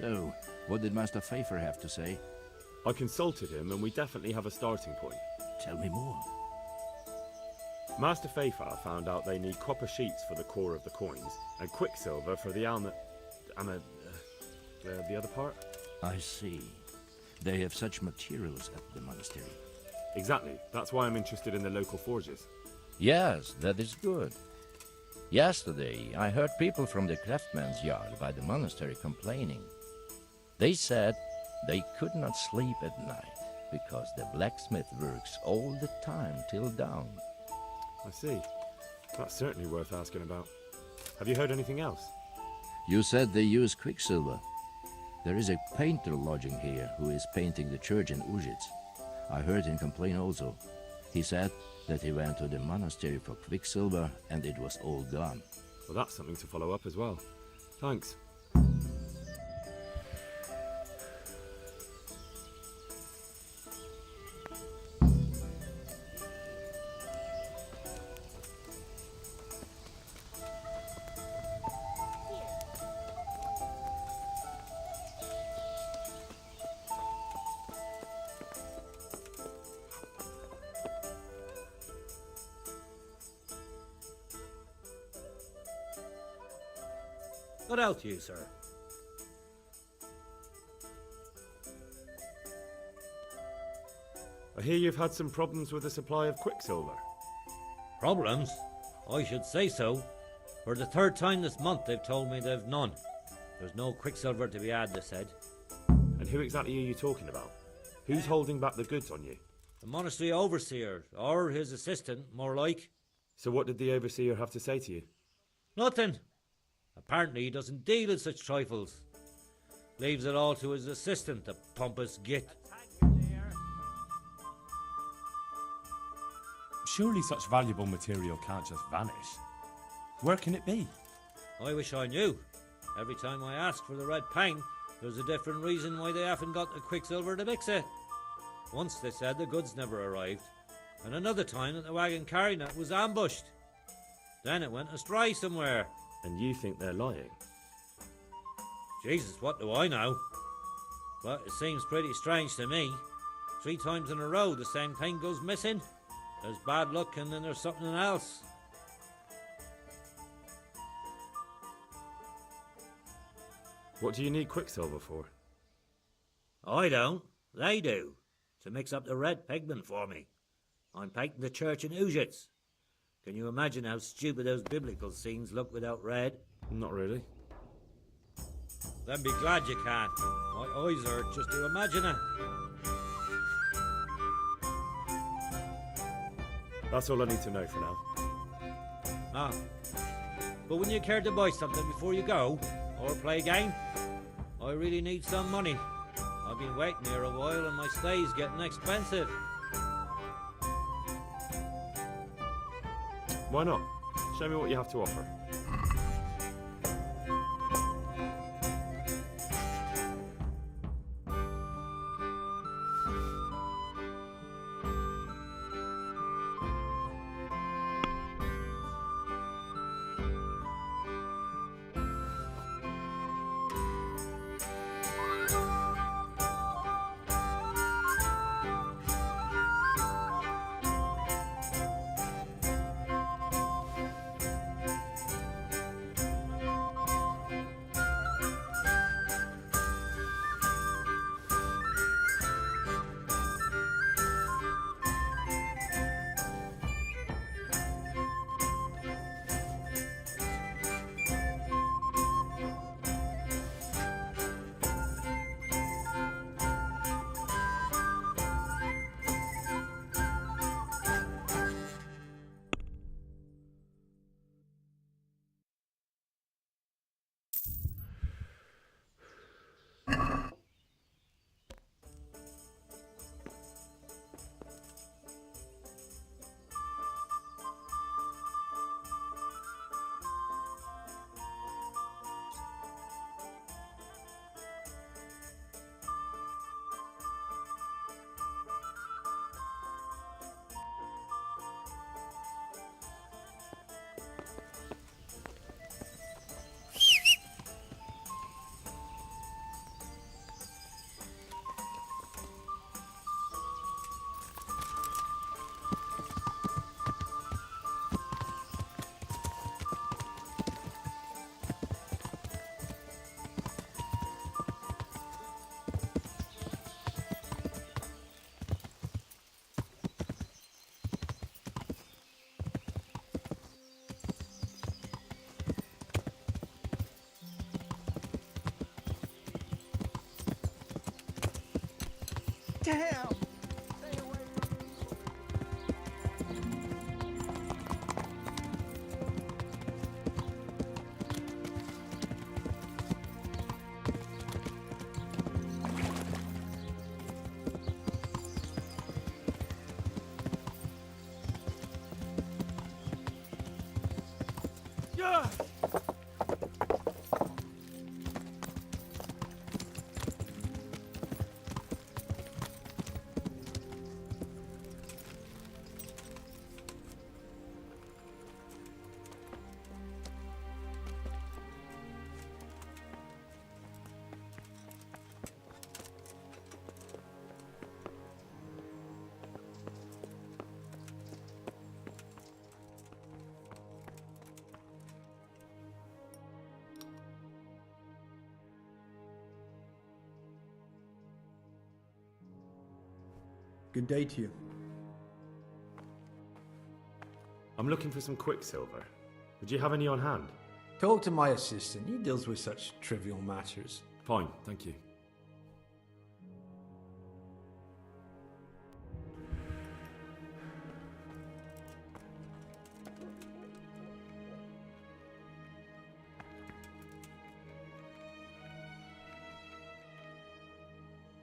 So, what did Master Pfeiffer have to say? I consulted him and we definitely have a starting point. Tell me more. Master Pfeiffer found out they need copper sheets for the core of the coins and quicksilver for the the other part? I see. They have such materials at the monastery. Exactly. That's why I'm interested in the local forges. Yes, that is good. Yesterday, I heard people from the craftsman's yard by the monastery complaining. They said they could not sleep at night because the blacksmith works all the time till dawn. I see. That's certainly worth asking about. Have you heard anything else? You said they use quicksilver. There is a painter lodging here who is painting the church in Ujits. I heard him complain also. He said that he went to the monastery for quicksilver and it was all gone. Well, that's something to follow up as well. Thanks. What else, you, sir? I hear you've had some problems with the supply of quicksilver. Problems? I should say so. For the third time this month they've told me they've none. There's no quicksilver to be had, they said. And who exactly are you talking about? Who's holding back the goods on you? The monastery overseer, or his assistant, more like. So what did the overseer have to say to you? Nothing. Apparently he doesn't deal in such trifles. Leaves it all to his assistant, the pompous git. Surely such valuable material can't just vanish. Where can it be? I wish I knew. Every time I ask for the red paint, there's a different reason why they haven't got the quicksilver to mix it. Once they said the goods never arrived, and another time that the wagon carrying it was ambushed. Then it went astray somewhere. And you think they're lying? Jesus, what do I know? But it seems pretty strange to me. 3 times in a row the same thing goes missing. There's bad luck and then there's something else. What do you need quicksilver for? I don't. They do. To mix up the red pigment for me. I'm painting the church in Ujits. Can you imagine how stupid those biblical scenes look without red? Not really. Then be glad you can. My eyes hurt just to imagine it. That's all I need to know for now. Ah. But wouldn't you care to buy something before you go? Or play a game? I really need some money. I've been waiting here a while and my stay's getting expensive. Why not? Show me what you have to offer. to him! Good day to you. I'm looking for some quicksilver. Would you have any on hand? Talk to my assistant. He deals with such trivial matters. Fine, thank you.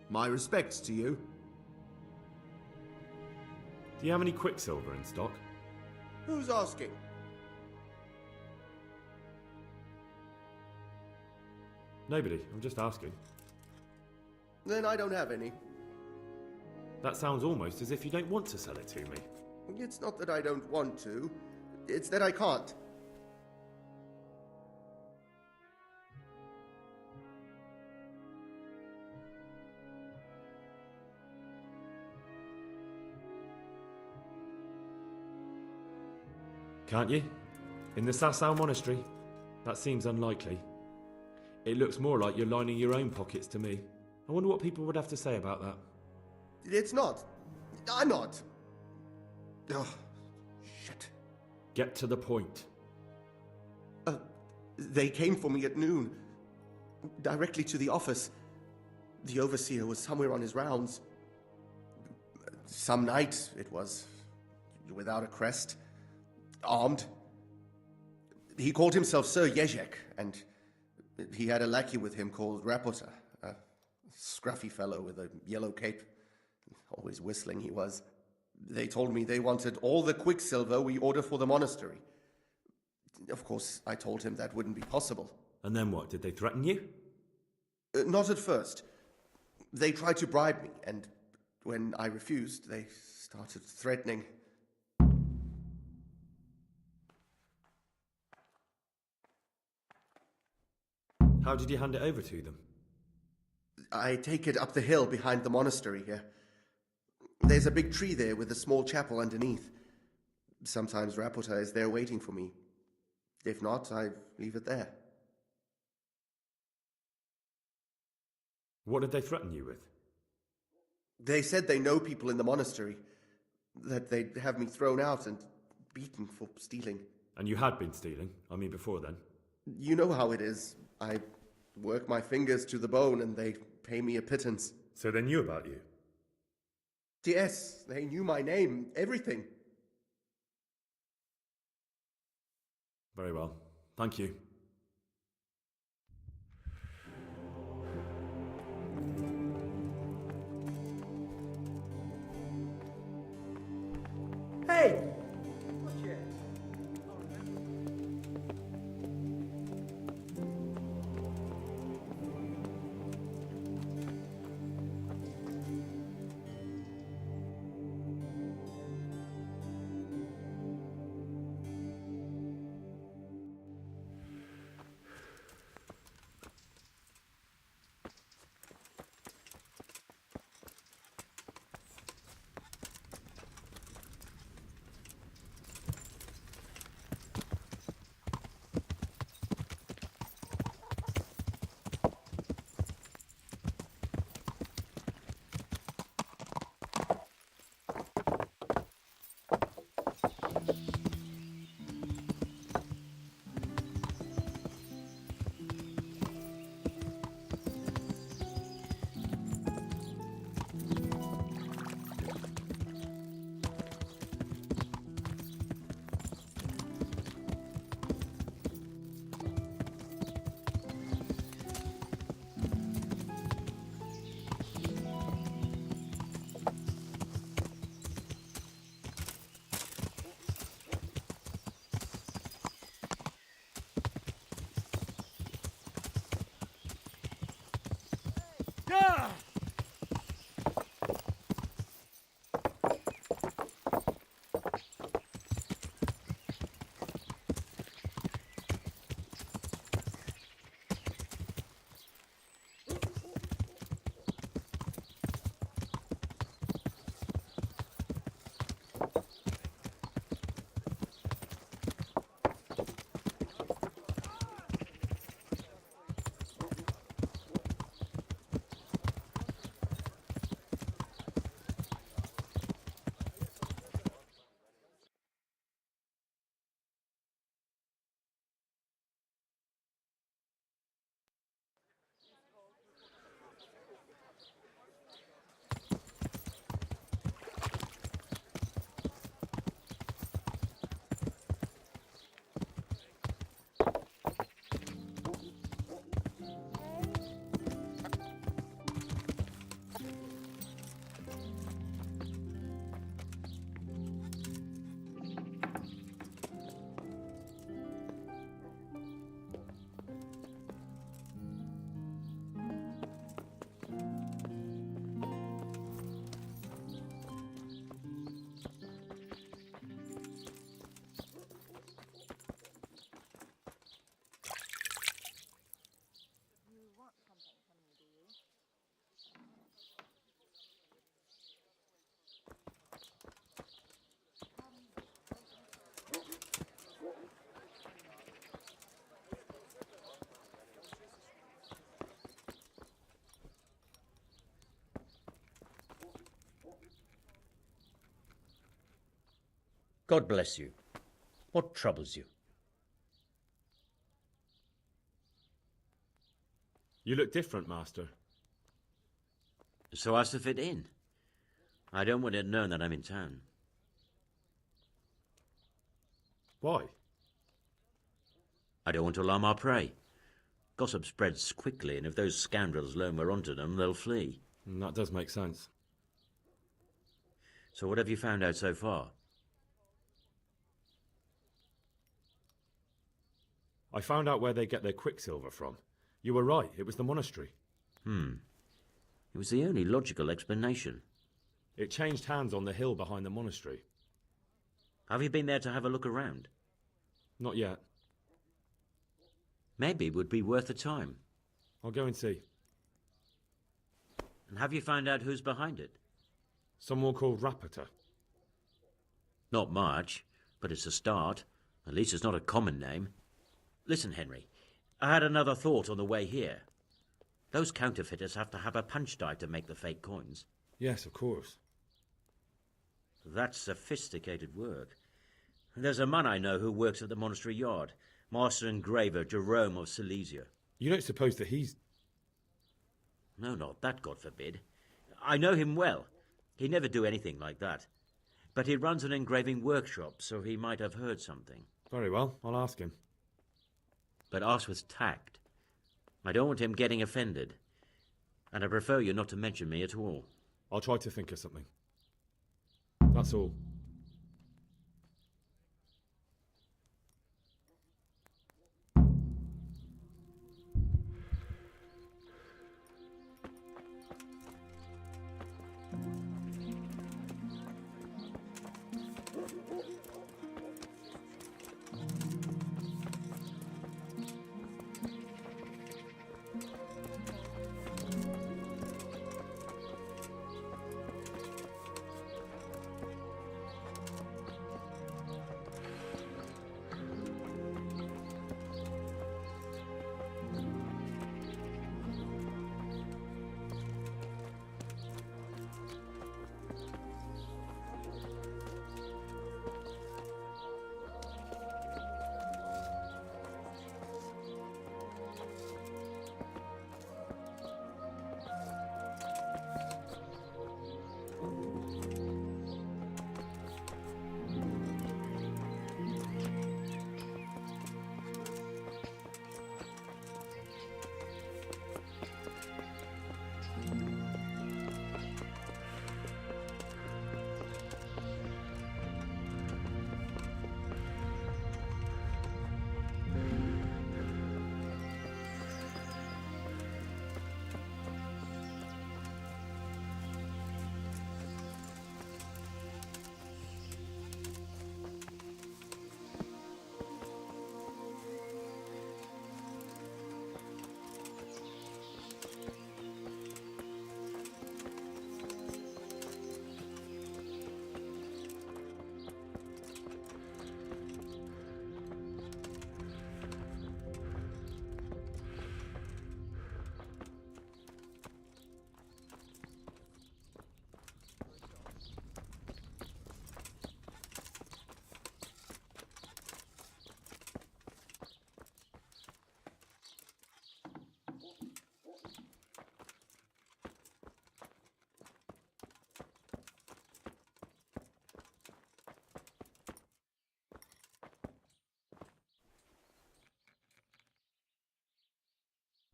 My respects to you. Do you have any quicksilver in stock? Who's asking? Nobody, I'm just asking. Then I don't have any. That sounds almost as if you don't want to sell it to me. It's not that I don't want to, it's that I can't. Can't you? In the Sasau monastery? That seems unlikely. It looks more like you're lining your own pockets to me. I wonder what people would have to say about that. It's not. I'm not. Oh, shit. Get to the point. They came for me at noon. Directly to the office. The overseer was somewhere on his rounds. Some night it was. Without a crest. Armed. He called himself Sir Jezek, and he had a lackey with him called Rapota, a scruffy fellow with a yellow cape. Always whistling he was. They told me they wanted all the quicksilver we order for the monastery. Of course, I told him that wouldn't be possible. And then what? Did they threaten you? Not at first. They tried to bribe me, and when I refused, they started threatening. How did you hand it over to them? I take it up the hill behind the monastery here. There's a big tree there with a small chapel underneath. Sometimes Rapota is there waiting for me. If not, I leave it there. What did they threaten you with? They said they know people in the monastery, that they'd have me thrown out and beaten for stealing. And you had been stealing, I mean before then. You know how it is. I work my fingers to the bone and they pay me a pittance. So they knew about you? Yes, they knew my name, everything. Very well. Thank you. Hey! God bless you. What troubles you? You look different, Master. So as to fit in. I don't want it known that I'm in town. Why? I don't want to alarm our prey. Gossip spreads quickly, and if those scoundrels learn we're onto them, they'll flee. That does make sense. So what have you found out so far? I found out where they get their quicksilver from. You were right, it was the monastery. It was the only logical explanation. It changed hands on the hill behind the monastery. Have you been there to have a look around? Not yet. Maybe it would be worth the time. I'll go and see. And have you found out who's behind it? Someone called Rapita. Not much, but it's a start. At least it's not a common name. Listen, Henry, I had another thought on the way here. Those counterfeiters have to have a punch die to make the fake coins. Yes, of course. That's sophisticated work. There's a man I know who works at the monastery yard, Master Engraver Jerome of Silesia. You don't suppose that he's... No, not that, God forbid. I know him well. He'd never do anything like that. But he runs an engraving workshop, so he might have heard something. Very well, I'll ask him. But ask with tact. I don't want him getting offended. And I prefer you not to mention me at all. I'll try to think of something. That's all.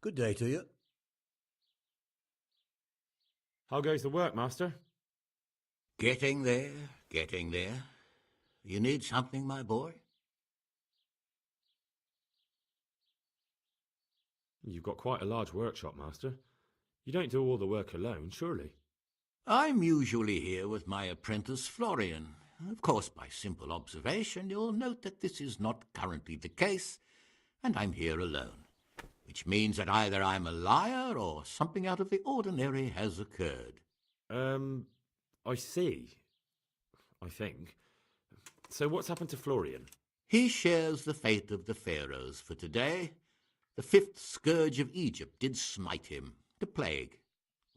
Good day to you. How goes the work, Master? Getting there, getting there. You need something, my boy? You've got quite a large workshop, Master. You don't do all the work alone, surely? I'm usually here with my apprentice, Florian. Of course, by simple observation, you'll note that this is not currently the case, and I'm here alone, which means that either I'm a liar or something out of the ordinary has occurred. I see. I think. So what's happened to Florian? He shares the fate of the pharaohs for today. The fifth scourge of Egypt did smite him, the plague,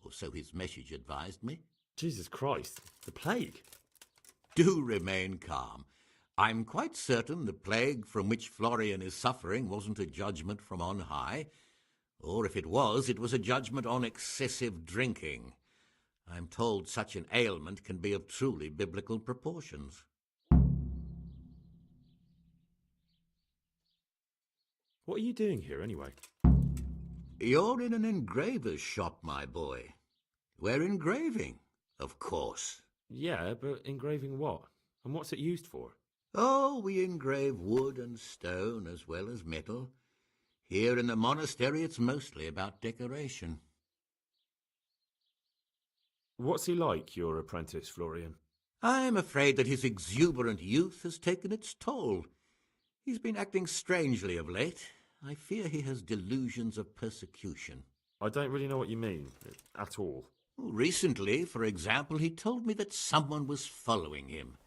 or so his message advised me. Jesus Christ, the plague? Do remain calm. I'm quite certain the plague from which Florian is suffering wasn't a judgment from on high, or if it was a judgment on excessive drinking. I'm told such an ailment can be of truly biblical proportions. What are you doing here, anyway? You're in an engraver's shop, my boy. We're engraving, of course. Yeah, but engraving what? And what's it used for? Oh, we engrave wood and stone as well as metal. Here in the monastery, it's mostly about decoration. What's he like, your apprentice, Florian? I'm afraid that his exuberant youth has taken its toll. He's been acting strangely of late. I fear he has delusions of persecution. I don't really know what you mean, at all. Recently, for example, he told me that someone was following him.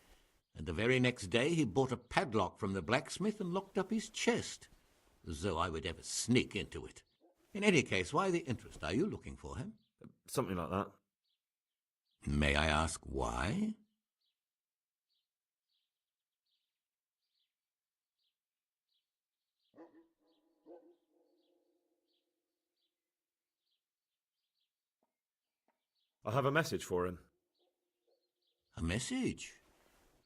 And the very next day he bought a padlock from the blacksmith and locked up his chest, as though I would ever sneak into it. In any case, why the interest? Are you looking for him? Something like that. May I ask why? I have a message for him. A message?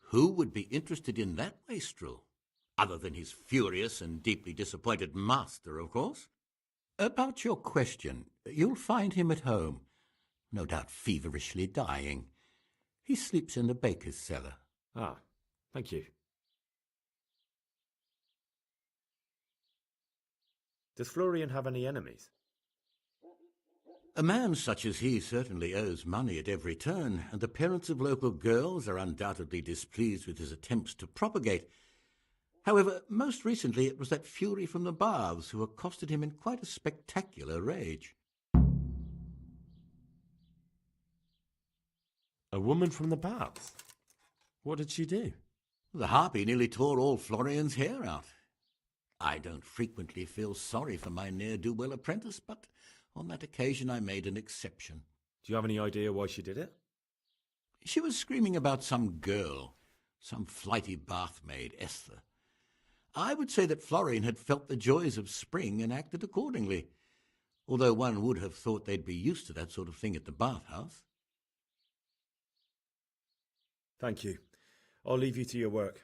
Who would be interested in that wastrel? Other than his furious and deeply disappointed master, of course. About your question, you'll find him at home, no doubt feverishly dying. He sleeps in the baker's cellar. Ah, thank you. Does Florian have any enemies? A man such as he certainly owes money at every turn, and the parents of local girls are undoubtedly displeased with his attempts to propagate. However, most recently it was that fury from the baths who accosted him in quite a spectacular rage. A woman from the baths? What did she do? The harpy nearly tore all Florian's hair out. I don't frequently feel sorry for my ne'er-do-well apprentice, but on that occasion I made an exception. Do you have any idea why she did it? She was screaming about some girl, some flighty bath-maid, Esther. I would say that Florian had felt the joys of spring and acted accordingly, although one would have thought they'd be used to that sort of thing at the bathhouse. Thank you. I'll leave you to your work.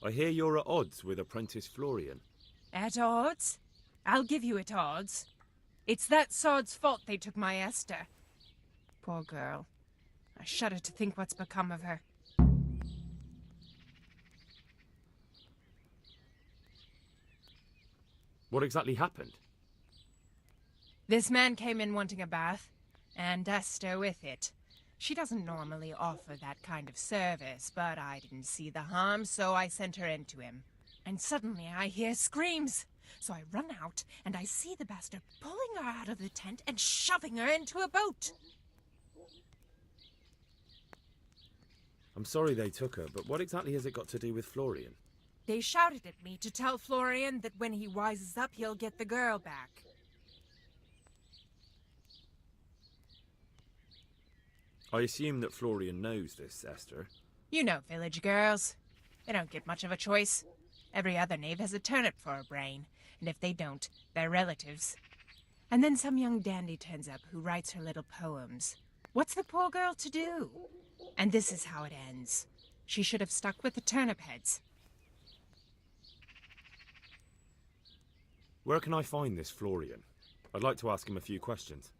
I hear you're at odds with apprentice Florian. At odds? I'll give you at odds. It's that sod's fault they took my Esther. Poor girl. I shudder to think what's become of her. What exactly happened? This man came in wanting a bath, and Esther with it. She doesn't normally offer that kind of service, but I didn't see the harm, so I sent her in to him. And suddenly I hear screams. So I run out, and I see the bastard pulling her out of the tent and shoving her into a boat. I'm sorry they took her, but what exactly has it got to do with Florian? They shouted at me to tell Florian that when he wises up, he'll get the girl back. I assume that Florian knows this, Esther. You know village girls. They don't get much of a choice. Every other knave has a turnip for a brain, and if they don't, they're relatives. And then some young dandy turns up who writes her little poems. What's the poor girl to do? And this is how it ends. She should have stuck with the turnip heads. Where can I find this Florian? I'd like to ask him a few questions.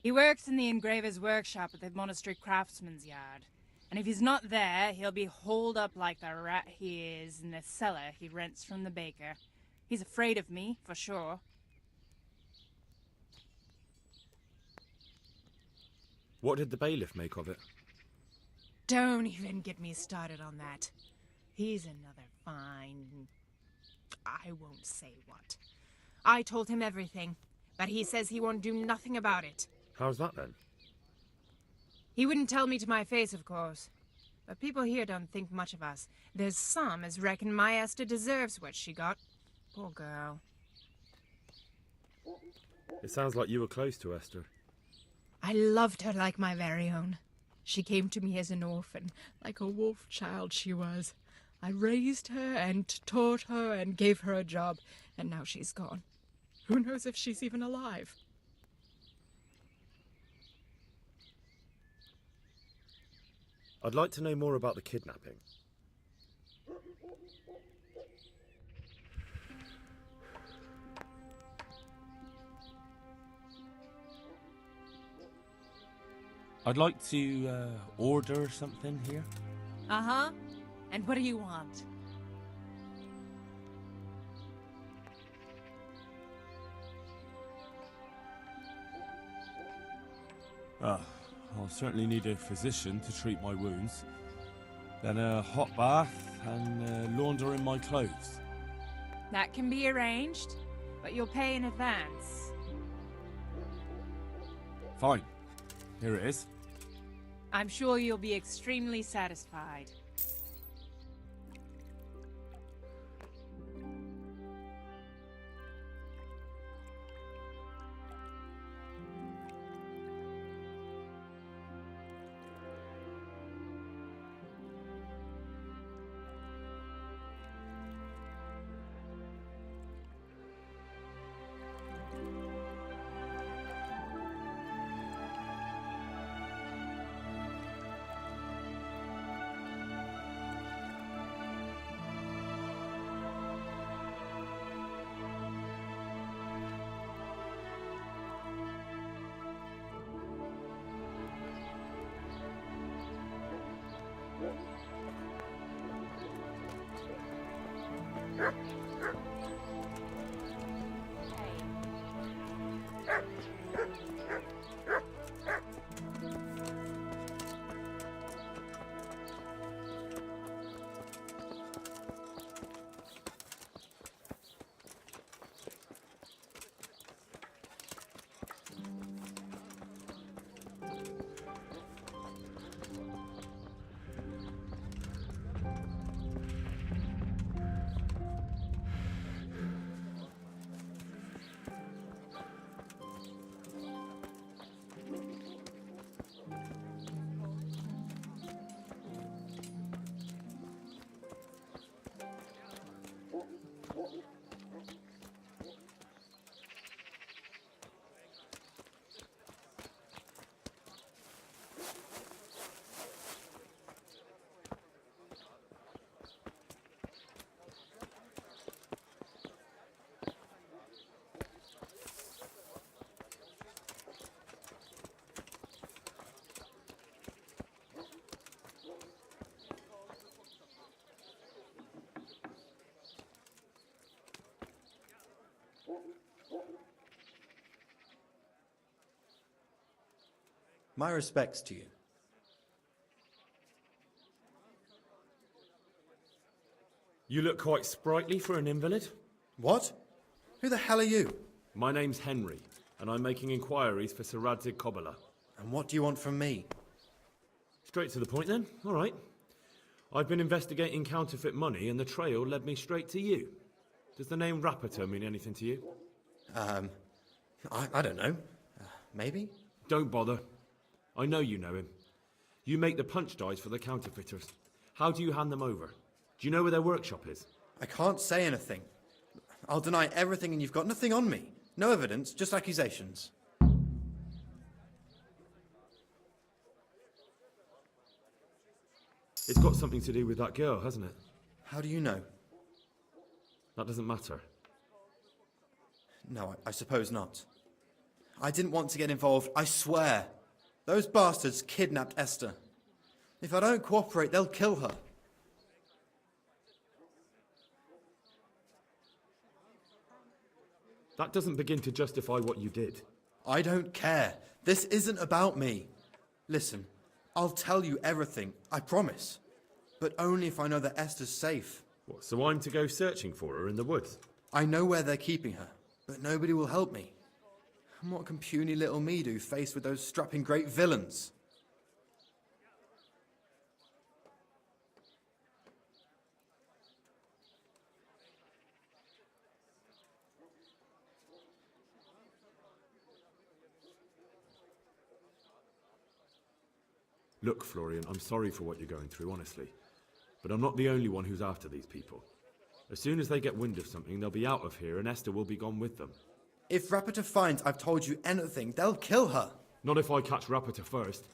He works in the engraver's workshop at the monastery craftsman's yard. And if he's not there, he'll be holed up like the rat he is in the cellar he rents from the baker. He's afraid of me, for sure. What did the bailiff make of it? Don't even get me started on that. He's another fine... I won't say what. I told him everything, but he says he won't do nothing about it. How's that then? He wouldn't tell me to my face, of course. But people here don't think much of us. There's some as reckon my Esther deserves what she got. Poor girl. It sounds like you were close to Esther. I loved her like my very own. She came to me as an orphan, like a wolf child she was. I raised her and taught her and gave her a job, and now she's gone. Who knows if she's even alive? I'd like to know more about the kidnapping. I'd like to order something here. Uh-huh. And what do you want? I'll certainly need a physician to treat my wounds. Then a hot bath and laundering my clothes. That can be arranged, but you'll pay in advance. Fine. Here it is. I'm sure you'll be extremely satisfied. My respects to you. You look quite sprightly for an invalid. What? Who the hell are you? My name's Henry, and I'm making inquiries for Sir Radzig Kobyla. And what do you want from me? Straight to the point then. All right. I've been investigating counterfeit money, and the trail led me straight to you. Does the name Rapiter mean anything to you? I don't know. Maybe? Don't bother. I know you know him. You make the punch dice for the counterfeiters. How do you hand them over? Do you know where their workshop is? I can't say anything. I'll deny everything and you've got nothing on me. No evidence, just accusations. It's got something to do with that girl, hasn't it? How do you know? That doesn't matter. No, I suppose not. I didn't want to get involved, I swear. Those bastards kidnapped Esther. If I don't cooperate, they'll kill her. That doesn't begin to justify what you did. I don't care. This isn't about me. Listen, I'll tell you everything, I promise. But only if I know that Esther's safe. What, so I'm to go searching for her in the woods? I know where they're keeping her, but nobody will help me. And what can puny little me do faced with those strapping great villains? Look, Florian, I'm sorry for what you're going through, honestly. But I'm not the only one who's after these people. As soon as they get wind of something, they'll be out of here and Esther will be gone with them. If Rapiter finds I've told you anything, they'll kill her. Not if I catch Rapiter first.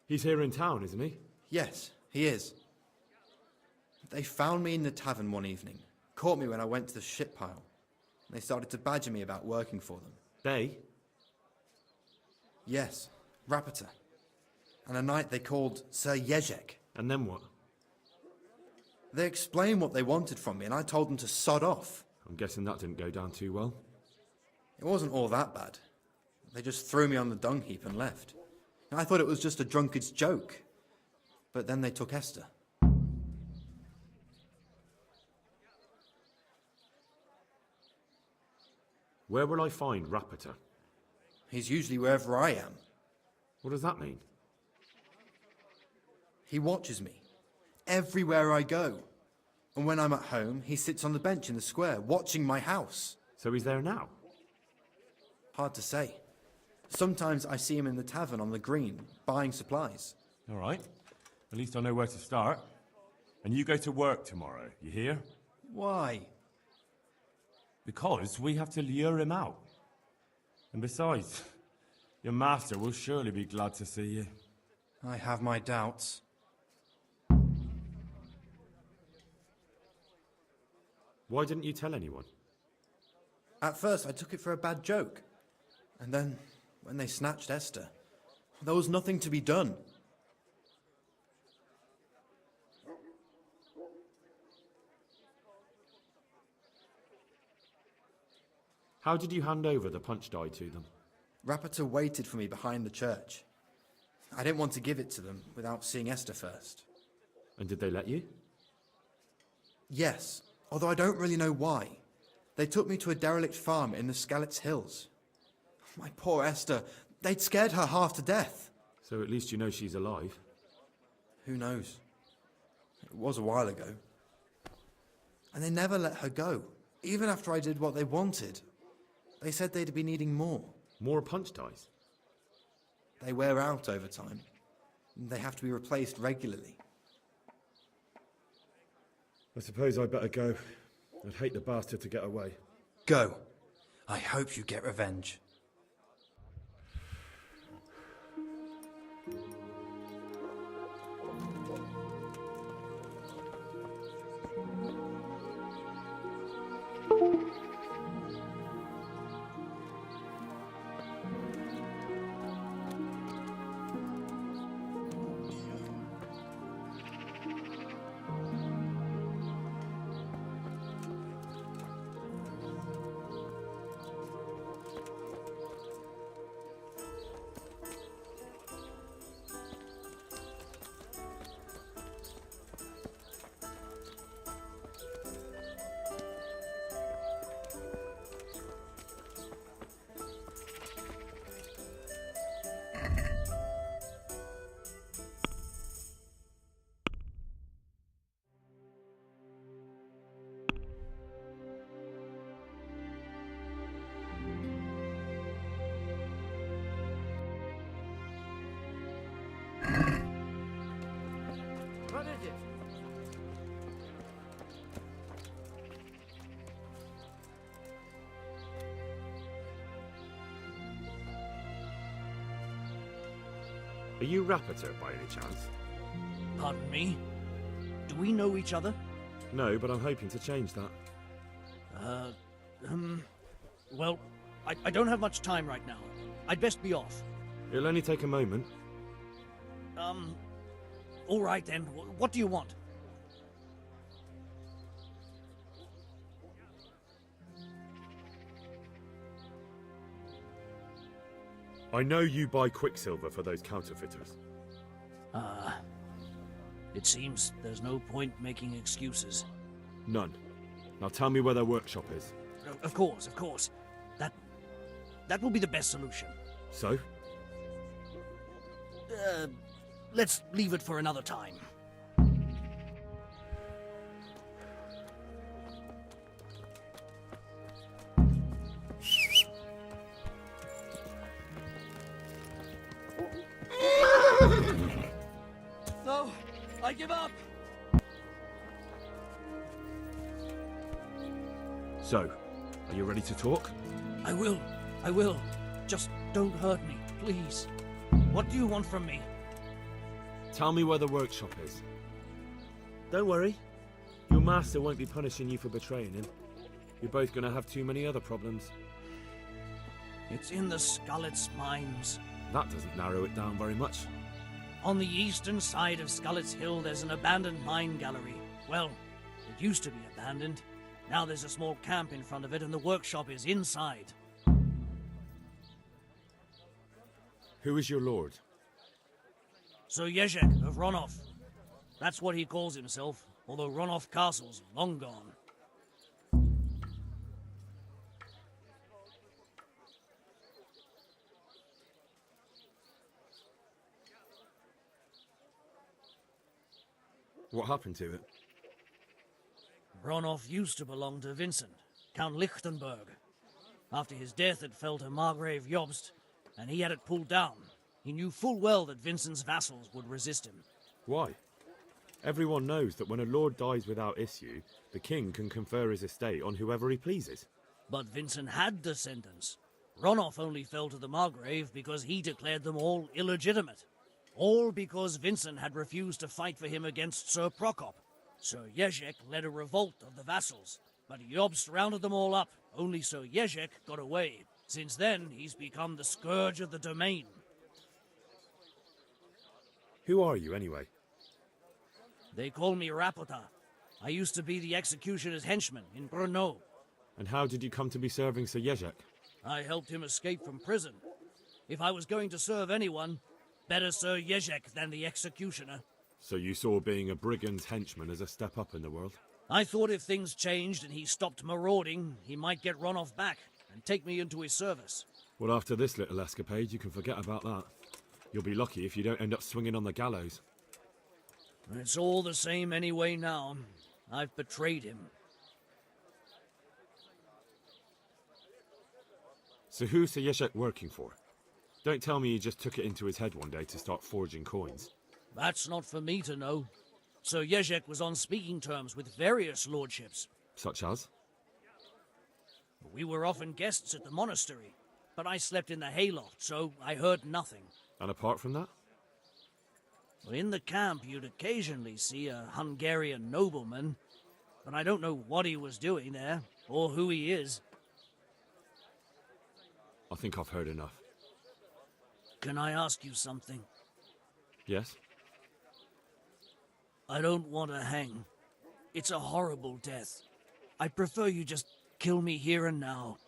He's here in town, isn't he? Yes, he is. They found me in the tavern one evening, caught me when I went to the ship pile. They started to badger me about working for them. They? Yes, Rapiter. And a knight they called Sir Jezek. And then what? They explained what they wanted from me, and I told them to sod off. I'm guessing that didn't go down too well. It wasn't all that bad. They just threw me on the dung heap and left. I thought it was just a drunkard's joke. But then they took Esther. Where will I find Rapiter? He's usually wherever I am. What does that mean? He watches me, everywhere I go. And when I'm at home, he sits on the bench in the square, watching my house. So he's there now? Hard to say. Sometimes I see him in the tavern on the green, buying supplies. All right. At least I know where to start. And you go to work tomorrow, you hear? Why? Because we have to lure him out. And besides, your master will surely be glad to see you. I have my doubts. Why didn't you tell anyone? At first, I took it for a bad joke. And then, when they snatched Esther, there was nothing to be done. How did you hand over the punch die to them? Rapiter waited for me behind the church. I didn't want to give it to them without seeing Esther first. And did they let you? Yes, although I don't really know why. They took me to a derelict farm in the Skalitz Hills. My poor Esther, they'd scared her half to death. So at least you know she's alive. Who knows? It was a while ago. And they never let her go, even after I did what they wanted. They said they'd be needing more. More punch dice? They wear out over time. They have to be replaced regularly. I suppose I'd better go. I'd hate the bastard to get away. Go. I hope you get revenge. it. Are you Rapiter by any chance? Pardon me? Do we know each other? No, but I'm hoping to change that. Well, I don't have much time right now. I'd best be off. It'll only take a moment. All right then. What do you want? I know you buy Quicksilver for those counterfeiters. It seems there's no point making excuses. None. Now tell me where their workshop is. Of course, of course. That will be the best solution. So? Let's leave it for another time. No, I give up. So, are you ready to talk? I will. Just don't hurt me, please. What do you want from me? Tell me where the workshop is. Don't worry. Your master won't be punishing you for betraying him. You're both gonna have too many other problems. It's in the Skullet's mines. That doesn't narrow it down very much. On the eastern side of Skullet's Hill, there's an abandoned mine gallery. Well, it used to be abandoned. Now there's a small camp in front of it, and the workshop is inside. Who is your lord? Sir Jezek of Ronov. That's what he calls himself, although Ronov Castle's long gone. What happened to it? Ronov used to belong to Vincent, Count Lichtenberg. After his death, it fell to Margrave Jobst, and he had it pulled down. He knew full well that Vincent's vassals would resist him. Why? Everyone knows that when a lord dies without issue, the king can confer his estate on whoever he pleases. But Vincent had descendants. Ronov only fell to the Margrave because he declared them all illegitimate. All because Vincent had refused to fight for him against Sir Prokop. Sir Jezek led a revolt of the vassals, but Jobst rounded them all up. Only Sir Jezek got away. Since then, he's become the scourge of the domain. Who are you, anyway? They call me Rapota. I used to be the executioner's henchman in Brno. And how did you come to be serving Sir Jezek? I helped him escape from prison. If I was going to serve anyone, better Sir Jezek than the executioner. So you saw being a brigand's henchman as a step up in the world? I thought if things changed and he stopped marauding, he might get Ronov back and take me into his service. Well, after this little escapade, you can forget about that. You'll be lucky if you don't end up swinging on the gallows. It's all the same anyway now. I've betrayed him. So who's Sir Jezek working for? Don't tell me he just took it into his head one day to start forging coins. That's not for me to know. Sir Jezek was on speaking terms with various lordships. Such as? We were often guests at the monastery, but I slept in the hayloft, so I heard nothing. And apart from that? Well, in the camp, you'd occasionally see a Hungarian nobleman, but I don't know what he was doing there, or who he is. I think I've heard enough. Can I ask you something? Yes? I don't want to hang. It's a horrible death. I prefer you just kill me here and now.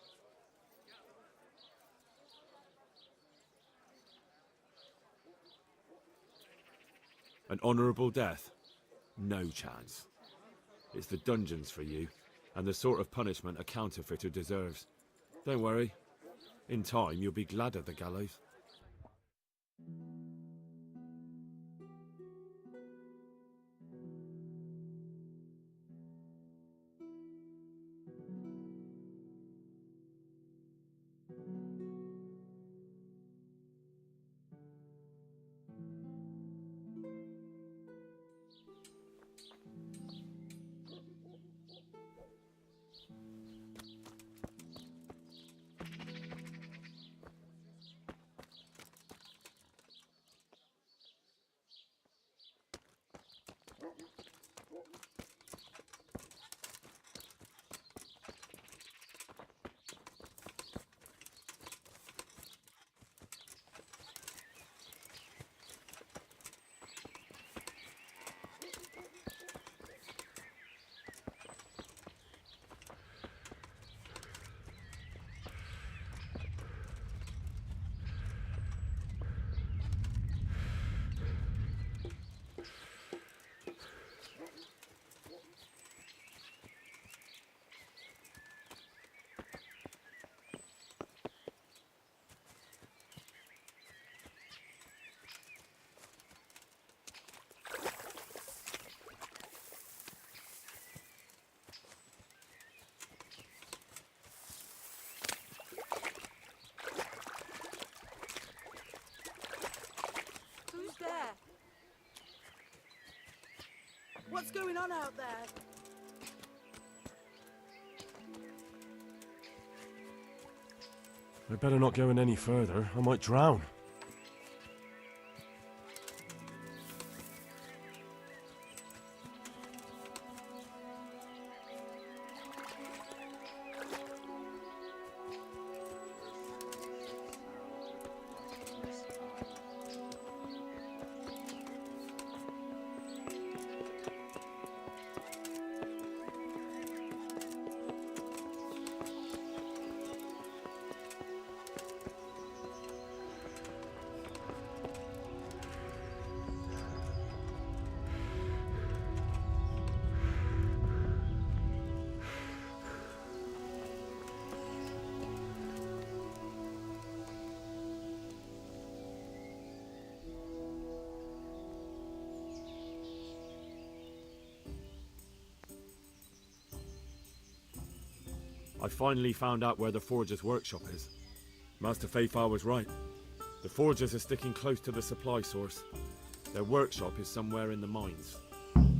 An honourable death? No chance. It's the dungeons for you, and the sort of punishment a counterfeiter deserves. Don't worry. In time, you'll be glad of the gallows. What's going on out there? I better not go in any further. I might drown. I finally found out where the Forger's workshop is. Master Fayfar was right. The Forgers are sticking close to the supply source. Their workshop is somewhere in the mines.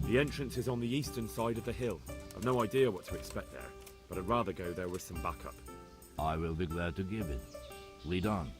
The entrance is on the eastern side of the hill. I've no idea what to expect there, but I'd rather go there with some backup. I will be glad to give it. Lead on.